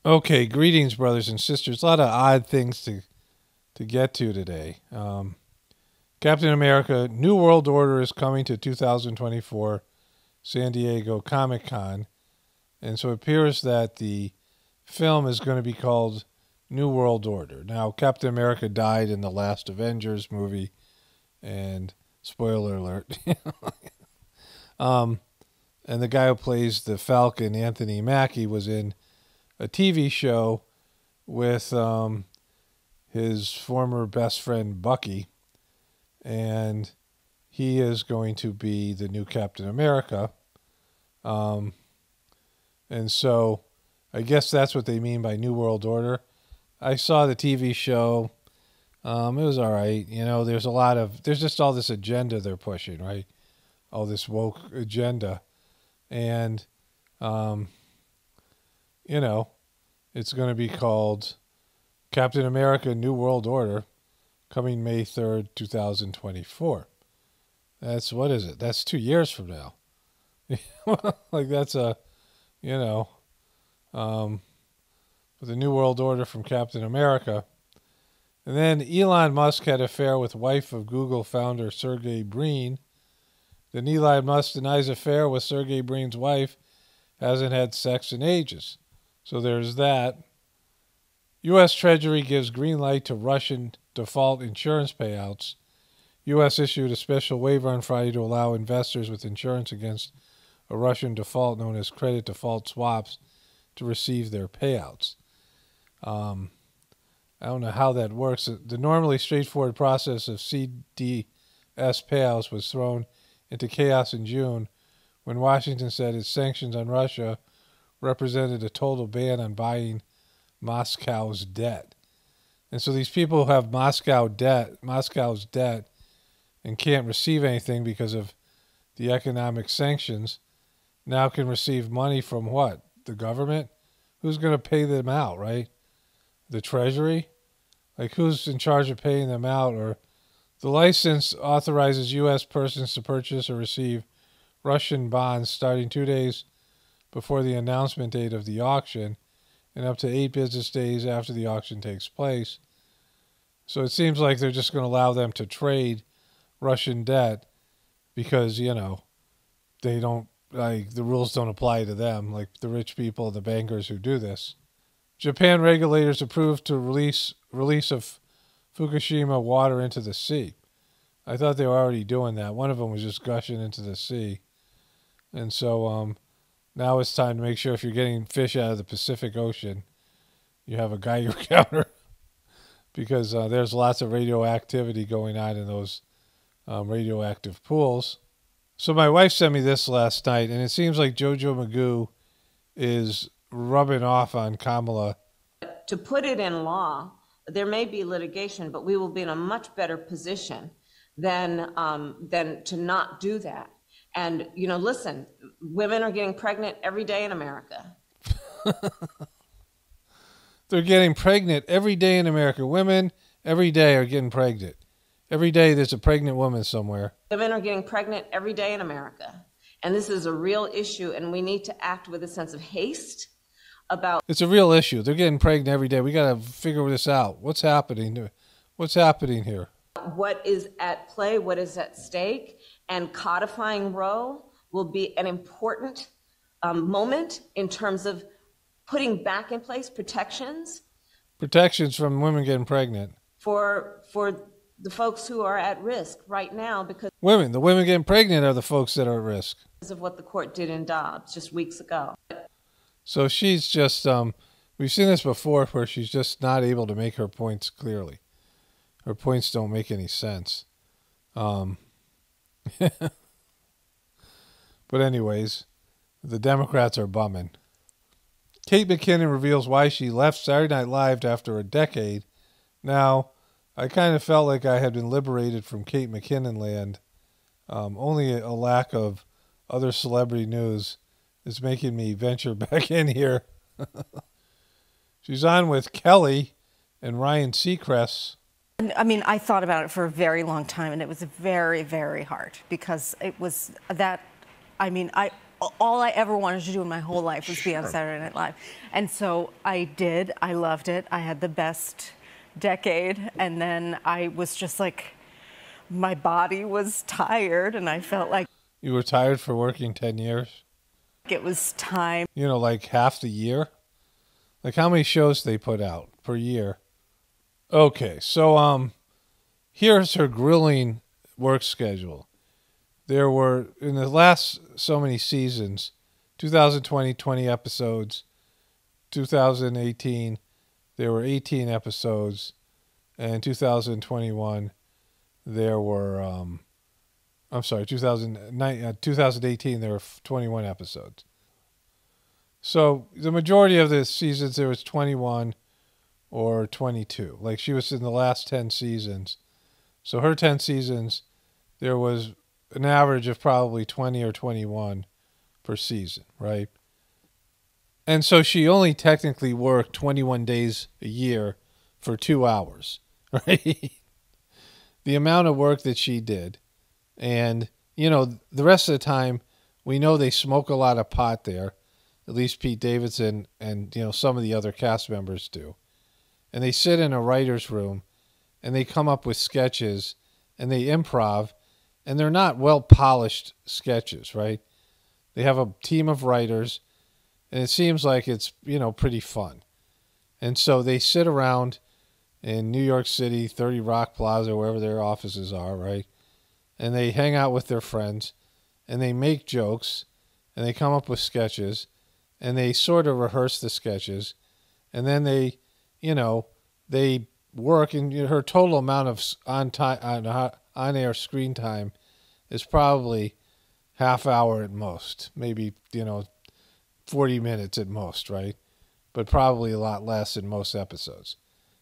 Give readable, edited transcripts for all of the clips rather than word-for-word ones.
Okay, greetings, brothers and sisters. A lot of odd things to get to today. Captain America: New World Order is coming to 2024 San Diego Comic-Con, and so it appears that the film is going to be called New World Order. Now, Captain America died in the last Avengers movie, and spoiler alert. And the guy who plays the Falcon, Anthony Mackie, was in a TV show with his former best friend Bucky, and he is going to be the new Captain America. And so I guess that's what they mean by New World Order. I saw the TV show. It was all right. You know, there's just all this agenda they're pushing, right? All this woke agenda. And, you know, it's going to be called Captain America: New World Order, coming May 3rd, 2024. What is it? That's 2 years from now. Like, that's with the New World Order from Captain America. And then Elon Musk had an affair with wife of Google founder Sergey Brin. Then Elon Musk denies affair with Sergey Brin's wife, hasn't had sex in ages. So there's that. U.S. Treasury gives green light to Russian default insurance payouts. U.S. issued a special waiver on Friday to allow investors with insurance against a Russian default known as credit default swaps to receive their payouts. I don't know how that works. The normally straightforward process of CDS payouts was thrown into chaos in June when Washington said its sanctions on Russia represented a total ban on buying Moscow's debt. And so these people who have Moscow's debt and can't receive anything because of the economic sanctions now can receive money from what? The government? Who's going to pay them out, right? The Treasury? Like, who's in charge of paying them out? Or the license authorizes U.S. persons to purchase or receive Russian bonds starting 2 days before the announcement date of the auction and up to 8 business days after the auction takes place. So it seems like they're just going to allow them to trade Russian debt because, they don't, the rules don't apply to them, like the rich people, the bankers who do this. Japan regulators approved to release of Fukushima water into the sea. I thought they were already doing that. One of them was just gushing into the sea. And so now it's time to make sure if you're getting fish out of the Pacific Ocean, you have a Geiger counter because there's lots of radioactivity going on in those radioactive pools. So my wife sent me this last night, and it seems like Jojo Magoo is rubbing off on Kamala. To put it in law, there may be litigation, but we will be in a much better position than to not do that. And, listen, women are getting pregnant every day in America. They're getting pregnant every day in America. Women every day are getting pregnant. Every day there's a pregnant woman somewhere. Women are getting pregnant every day in America. And this is a real issue, and we need to act with a sense of haste about... It's a real issue. They're getting pregnant every day. We got to figure this out. What's happening? What's happening here? What is at play, what is at stake, and codifying Roe will be an important moment in terms of putting back in place protections. Protections from women getting pregnant. For the folks who are at risk right now because... The women getting pregnant are the folks that are at risk. Because of what the court did in Dobbs just weeks ago. So she's just, we've seen this before where she's just not able to make her points clearly. Her points don't make any sense. But anyways, the Democrats are bumming. Kate McKinnon reveals why she left Saturday Night Live after a decade. Now, I kind of felt like I had been liberated from Kate McKinnon land. Only a lack of other celebrity news is making me venture back in here. She's on with Kelly and Ryan Seacrest. I mean, I thought about it for a very long time, and it was very, very hard because it was that, I mean, I all I ever wanted to do in my whole life was be on Saturday Night Live. And so I did. I loved it. I had the best decade. And then I was just like, my body was tired, and I felt like You were tired for working 10 years? it was time. You know, like half the year? Like how many shows they put out per year? Okay, so here's her grueling work schedule. There were, in the last so many seasons, 2020, 20 episodes. 2018, there were 18 episodes. And 2021, there were, 2018, there were 21 episodes. So the majority of the seasons, there was 21 or 22. Like she was in the last 10 seasons. So her 10 seasons, there was an average of probably 20 or 21 per season, right? And so she only technically worked 21 days a year for 2 hours, right? The amount of work that she did. And, you know, the rest of the time, we know they smoke a lot of pot there. At least Pete Davidson and, you know, some of the other cast members do. And they sit in a writer's room and they come up with sketches and they improv, and they're not well-polished sketches, right? They have a team of writers, and it seems like it's, you know, pretty fun. And so they sit around in New York City, 30 Rock Plaza, wherever their offices are, right? And they hang out with their friends, and they make jokes, and they come up with sketches, and they sort of rehearse the sketches, and then they, you know, they work, and her total amount of on-air screen time is probably half hour at most, maybe, you know, 40 minutes at most, right? But probably a lot less in most episodes.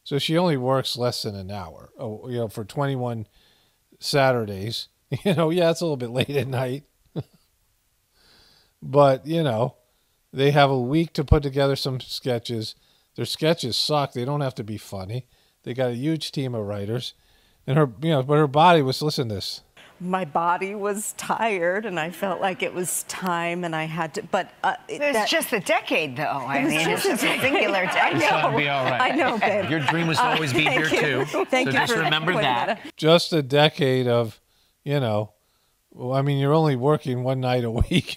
So she only works less than an hour, you know, for 21 Saturdays. You know, yeah, it's a little bit late at night. But, you know, they have a week to put together some sketches. Their sketches suck. They don't have to be funny. They got a huge team of writers. And her, you know, but her body was, listen to this. My body was tired, and I felt like it was time, and I had to. But it's just a decade, though. I mean, it's just a singular decade. It'll be all right. I know, babe. Your dream was to always be here too. Thank you just for remember pointing that. out. Just a decade of, you know, well, I mean, you're only working one night a week.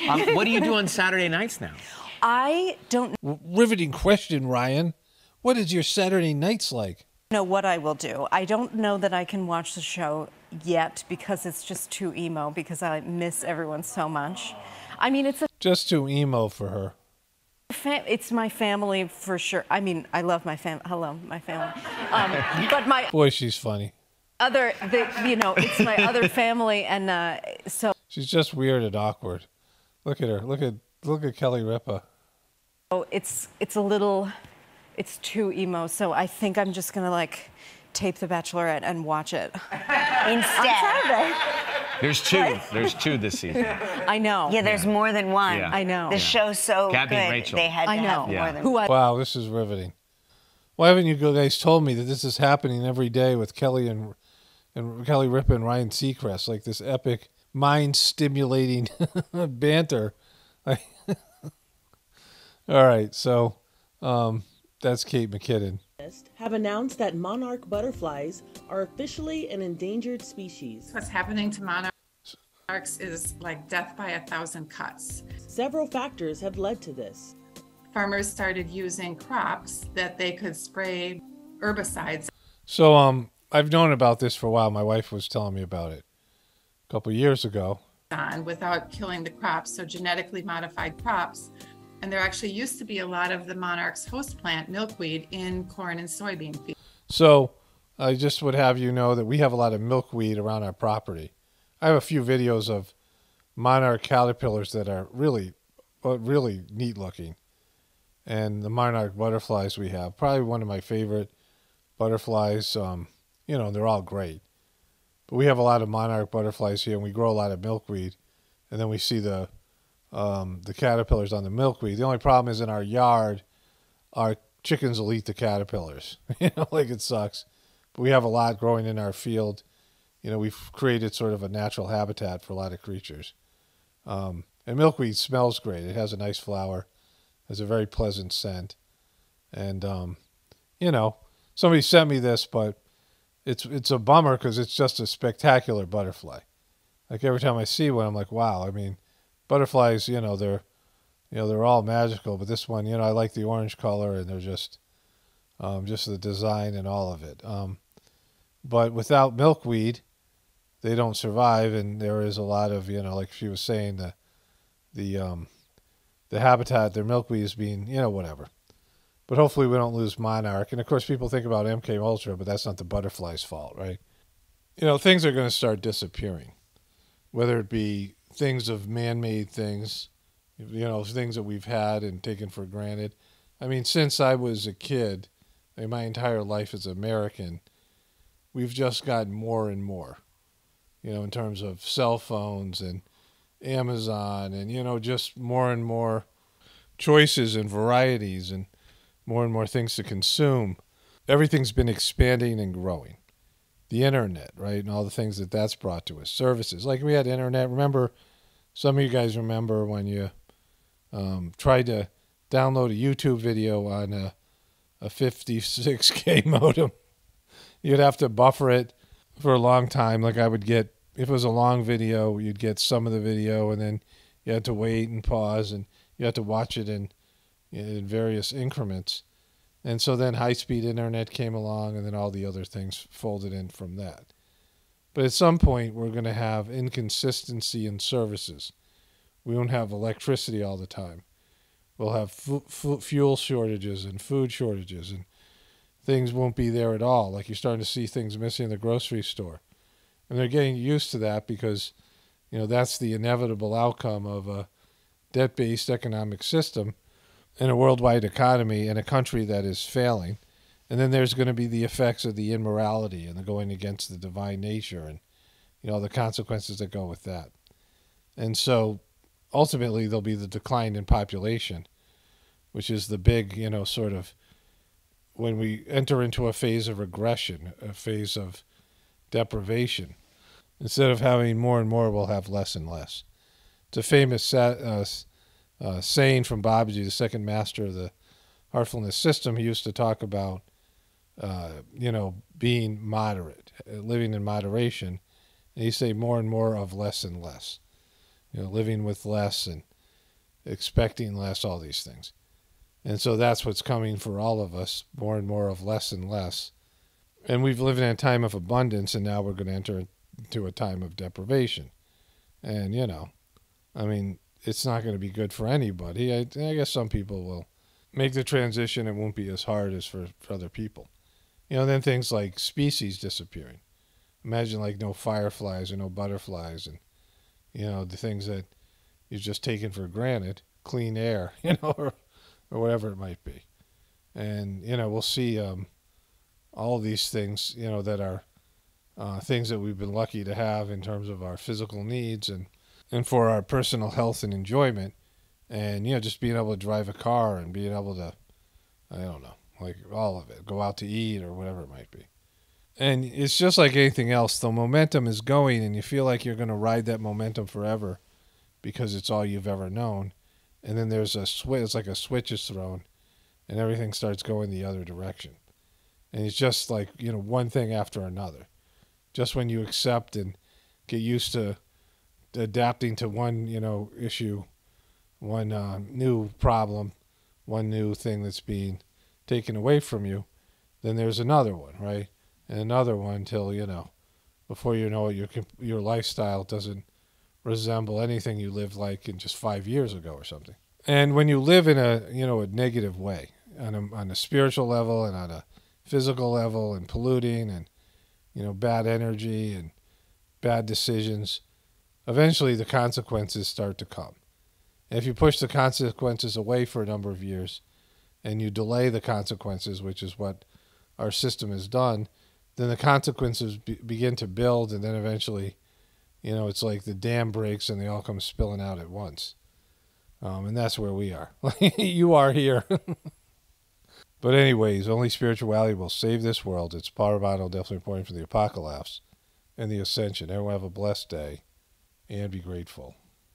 What do you do on Saturday nights now? I don't Riveting question, Ryan. What is your Saturday nights like? know what I will do. I don't know that I can watch the show yet because it's just too emo, because I miss everyone so much. I mean, it's Just too emo for her. it's my family for sure. I mean, I love my family. Hello, my family. But my Boy, she's funny. you know, it's my other family, and so She's just weird and awkward. Look at her. Look at Kelly Ripa. it's a little, it's too emo. So I think I'm just gonna like tape The Bachelorette and watch it Instead. There's two. There's two this season. I know. Yeah, there's more than one. Yeah. I know. The show's so Gabby good, and Rachel. they had to I know. have Yeah. more than Who one. I Wow, this is riveting. Why haven't you guys told me that this is happening every day with Kelly and Kelly Ripa and Ryan Seacrest, like this epic, mind-stimulating banter? All right, so that's Kate McKinnon. Have announced that monarch butterflies are officially an endangered species. What's happening to monarchs is like death by 1,000 cuts. Several factors have led to this. Farmers started using crops that they could spray herbicides So I've known about this for a while. My wife was telling me about it a couple of years ago. on without killing the crops, so genetically modified crops. And there actually used to be a lot of the monarch's host plant, milkweed, in corn and soybean fields. So I just would have you know that we have a lot of milkweed around our property. I have a few videos of monarch caterpillars that are really, really neat looking. And the monarch butterflies we have, probably one of my favorite butterflies. You know, they're all great. But we have a lot of monarch butterflies here, and we grow a lot of milkweed. And then we see the caterpillars on the milkweed. The only problem is in our yard, our chickens will eat the caterpillars. You know, like it sucks. But we have a lot growing in our field. You know, we've created sort of a natural habitat for a lot of creatures. And milkweed smells great. It has a nice flower, has a very pleasant scent. And, you know, somebody sent me this, but it's a bummer because it's just a spectacular butterfly. Like every time I see one, I'm like, wow. I mean, butterflies, they're all magical, but this one, I like the orange color, and they're just the design and all of it. But without milkweed, they don't survive, and there is a lot of, like she was saying, the habitat, their milkweed is being, whatever. But hopefully we don't lose monarch. And of course, people think about MK Ultra, but that's not the butterfly's fault, right? Things are going to start disappearing, whether it be things of man-made things, things that we've had and taken for granted. I mean, since I was a kid, my entire life as American, we've just gotten more and more, in terms of cell phones and Amazon and, just more and more choices and varieties and more things to consume. Everything's been expanding and growing. The internet, right, and all the things that's brought to us. Services, like we had internet. Remember, some of you guys remember when you tried to download a YouTube video on a 56K modem. You'd have to buffer it for a long time. Like I would get, if it was a long video, you'd get some of the video, and then you had to wait and pause, and you had to watch it in various increments. And so then high-speed internet came along, and then all the other things folded in from that. But at some point, we're going to have inconsistency in services. We won't have electricity all the time. We'll have fuel shortages and food shortages, and things won't be there at all. Like you're starting to see things missing in the grocery store. And they're getting used to that because, that's the inevitable outcome of a debt-based economic system in a worldwide economy in a country that is failing. And then there's going to be the effects of the immorality and the going against the divine nature and, the consequences that go with that. And so ultimately there'll be the decline in population, which is the big, sort of when we enter into a phase of regression, a phase of deprivation. Instead of having more and more, we'll have less and less. It's a famous saying from Babaji, the second master of the heartfulness system. He used to talk about, being moderate, living in moderation. And he'd say more and more of less and less, living with less and expecting less, all these things. And so that's what's coming for all of us, more and more of less and less. And we've lived in a time of abundance, and now we're going to enter into a time of deprivation. And, it's not going to be good for anybody. I guess some people will make the transition. It won't be as hard as for other people. Then things like species disappearing. Imagine like no fireflies or no butterflies and, the things that you've just taken for granted, clean air, or whatever it might be. And, we'll see all these things, that are things that we've been lucky to have in terms of our physical needs and for our personal health and enjoyment, and just being able to drive a car and being able to, I don't know, like all of it, go out to eat or whatever it might be. And it's just like anything else. The momentum is going, and you feel like you're going to ride that momentum forever because it's all you've ever known. And then there's a switch. It's like a switch is thrown, and everything starts going the other direction. And it's just like one thing after another. Just when you accept and get used to adapting to one, issue, one new problem, one new thing that's being taken away from you, then there's another one, right? And another one until, before you know it, your lifestyle doesn't resemble anything you lived like in just 5 years ago or something. And when you live in a, a negative way, on a spiritual level and on a physical level, and polluting and, bad energy and bad decisions, eventually the consequences start to come. And if you push the consequences away for a number of years and you delay the consequences, which is what our system has done, then the consequences begin to build, and then eventually, it's like the dam breaks and they all come spilling out at once. And that's where we are. You are here. But anyways, only spirituality will save this world. It's Parvano, definitely pointing for the apocalypse and the ascension. Everyone have a blessed day and be grateful.